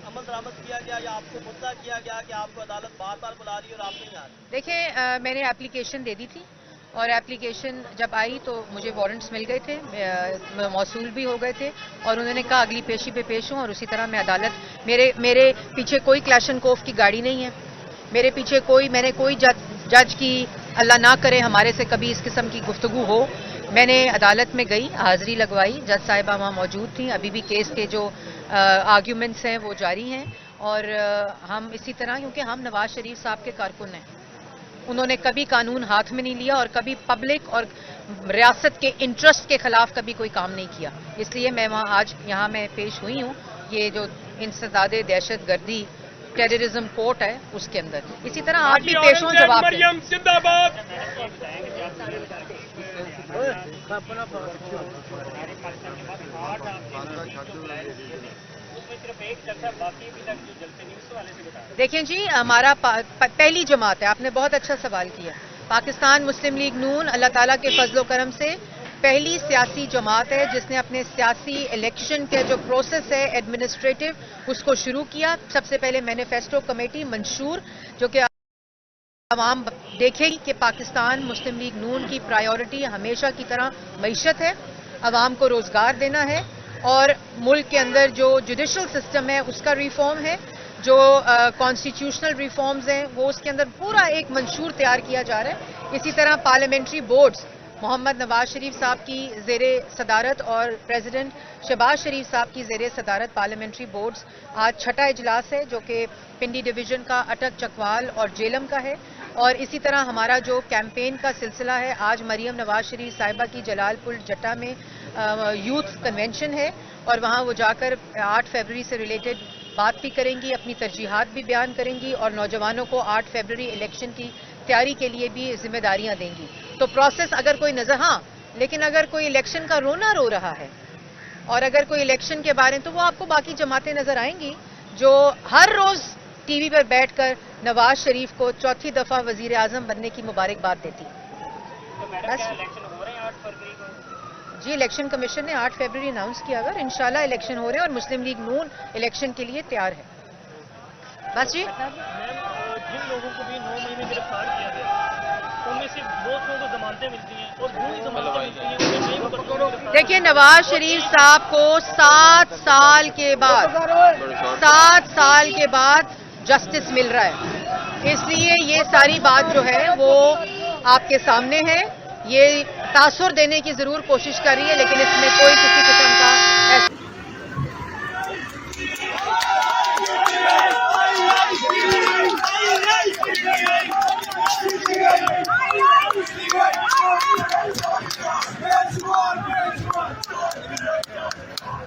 अमल दरामद किया गया या आपको मुद्दा किया गया कि आपको अदालत बार बार बुला रही है और आप नहीं आ रहे? देखिए, मैंने एप्लीकेशन दे दी थी और एप्लीकेशन जब आई तो मुझे वारंट्स मिल गए थे, मौसूल भी हो गए थे और उन्होंने कहा अगली पेशी पे पेश हूँ और उसी तरह मैं अदालत मेरे पीछे कोई क्लैशनकोफ की गाड़ी नहीं है, मेरे पीछे मैंने कोई जज की अल्लाह ना करे हमारे से कभी इस किस्म की गुफ्तगू हो। मैंने अदालत में गई, हाजिरी लगवाई, जज साहिबा वहाँ मौजूद थी, अभी भी केस के जो आर्ग्यूमेंट्स हैं वो जारी हैं और हम इसी तरह, क्योंकि हम नवाज शरीफ साहब के कारकुन हैं, उन्होंने कभी कानून हाथ में नहीं लिया और कभी पब्लिक और रियासत के इंटरेस्ट के खिलाफ कभी कोई काम नहीं किया, इसलिए मैं वहाँ आज यहाँ मैं पेश हुई हूँ। ये जो इंसदादे दहशत गर्दी टेररिज्म कोर्ट है उसके अंदर, इसी तरह आप भी पेश हों, जवाब दें। जिंदाबाद। देखें जी, हमारा पहली जमात है, आपने बहुत अच्छा सवाल किया। पाकिस्तान मुस्लिम लीग नून अल्लाह ताला के फजलो करम से पहली सियासी जमात है जिसने अपने सियासी इलेक्शन के जो प्रोसेस है एडमिनिस्ट्रेटिव उसको शुरू किया। सबसे पहले मैनिफेस्टो कमेटी मंशूर, जो कि आवाम देखेगी कि पाकिस्तान मुस्लिम लीग नून की प्रायोरिटी हमेशा की तरह मईशत है, आवाम को रोजगार देना है और मुल्क के अंदर जो जुडिशल सिस्टम है उसका रिफॉर्म है, जो कॉन्स्टिट्यूशनल रिफॉर्म्स हैं वो उसके अंदर पूरा एक मंशूर तैयार किया जा रहा है। इसी तरह पार्लियामेंट्री बोर्ड्स मोहम्मद नवाज शरीफ साहब की ज़ेरे सदारत और प्रेसिडेंट शहबाज शरीफ साहब की ज़ेरे सदारत पार्लियामेंट्री बोर्ड्स आज छठा इजलास है जो कि पिंडी डिवीज़न का अटक चकवाल और जेलम का है। और इसी तरह हमारा जो कैंपेन का सिलसिला है, आज मरियम नवाज शरीफ साहिबा की जलालपुर जट्टा में यूथ कन्वेंशन है और वहाँ वो जाकर 8 फरवरी से रिलेटेड बात भी करेंगी, अपनी तरजीहात भी बयान करेंगी और नौजवानों को 8 फरवरी इलेक्शन की तैयारी के लिए भी जिम्मेदारियां देंगी। तो प्रोसेस अगर कोई लेकिन अगर कोई इलेक्शन का रोना रो रहा है और अगर कोई इलेक्शन के बारे में, तो वो आपको बाकी जमातें नजर आएंगी जो हर रोज टीवी पर बैठकर नवाज शरीफ को चौथी दफा वजीर आजम बनने की मुबारकबाद देती। जी, इलेक्शन कमीशन ने 8 फरवरी अनाउंस किया, अगर इंशाल्लाह इलेक्शन हो रहे हैं और मुस्लिम लीग नून इलेक्शन के लिए तैयार है। बस जी, जिन लोगों को भी 9 मई में गिरफ्तार किया गया उनमें से बहुत लोगों को जमानतें मिलती हैं और पूरी जमानतें मिलती हैं उन्हें नहीं पकड़ो। देखिए, नवाज शरीफ साहब को 7 साल के बाद जस्टिस मिल रहा है, इसलिए ये सारी बात जो है वो आपके सामने है। ये तासुर देने की जरूर कोशिश कर रही है लेकिन इसमें कोई किसी किस्म का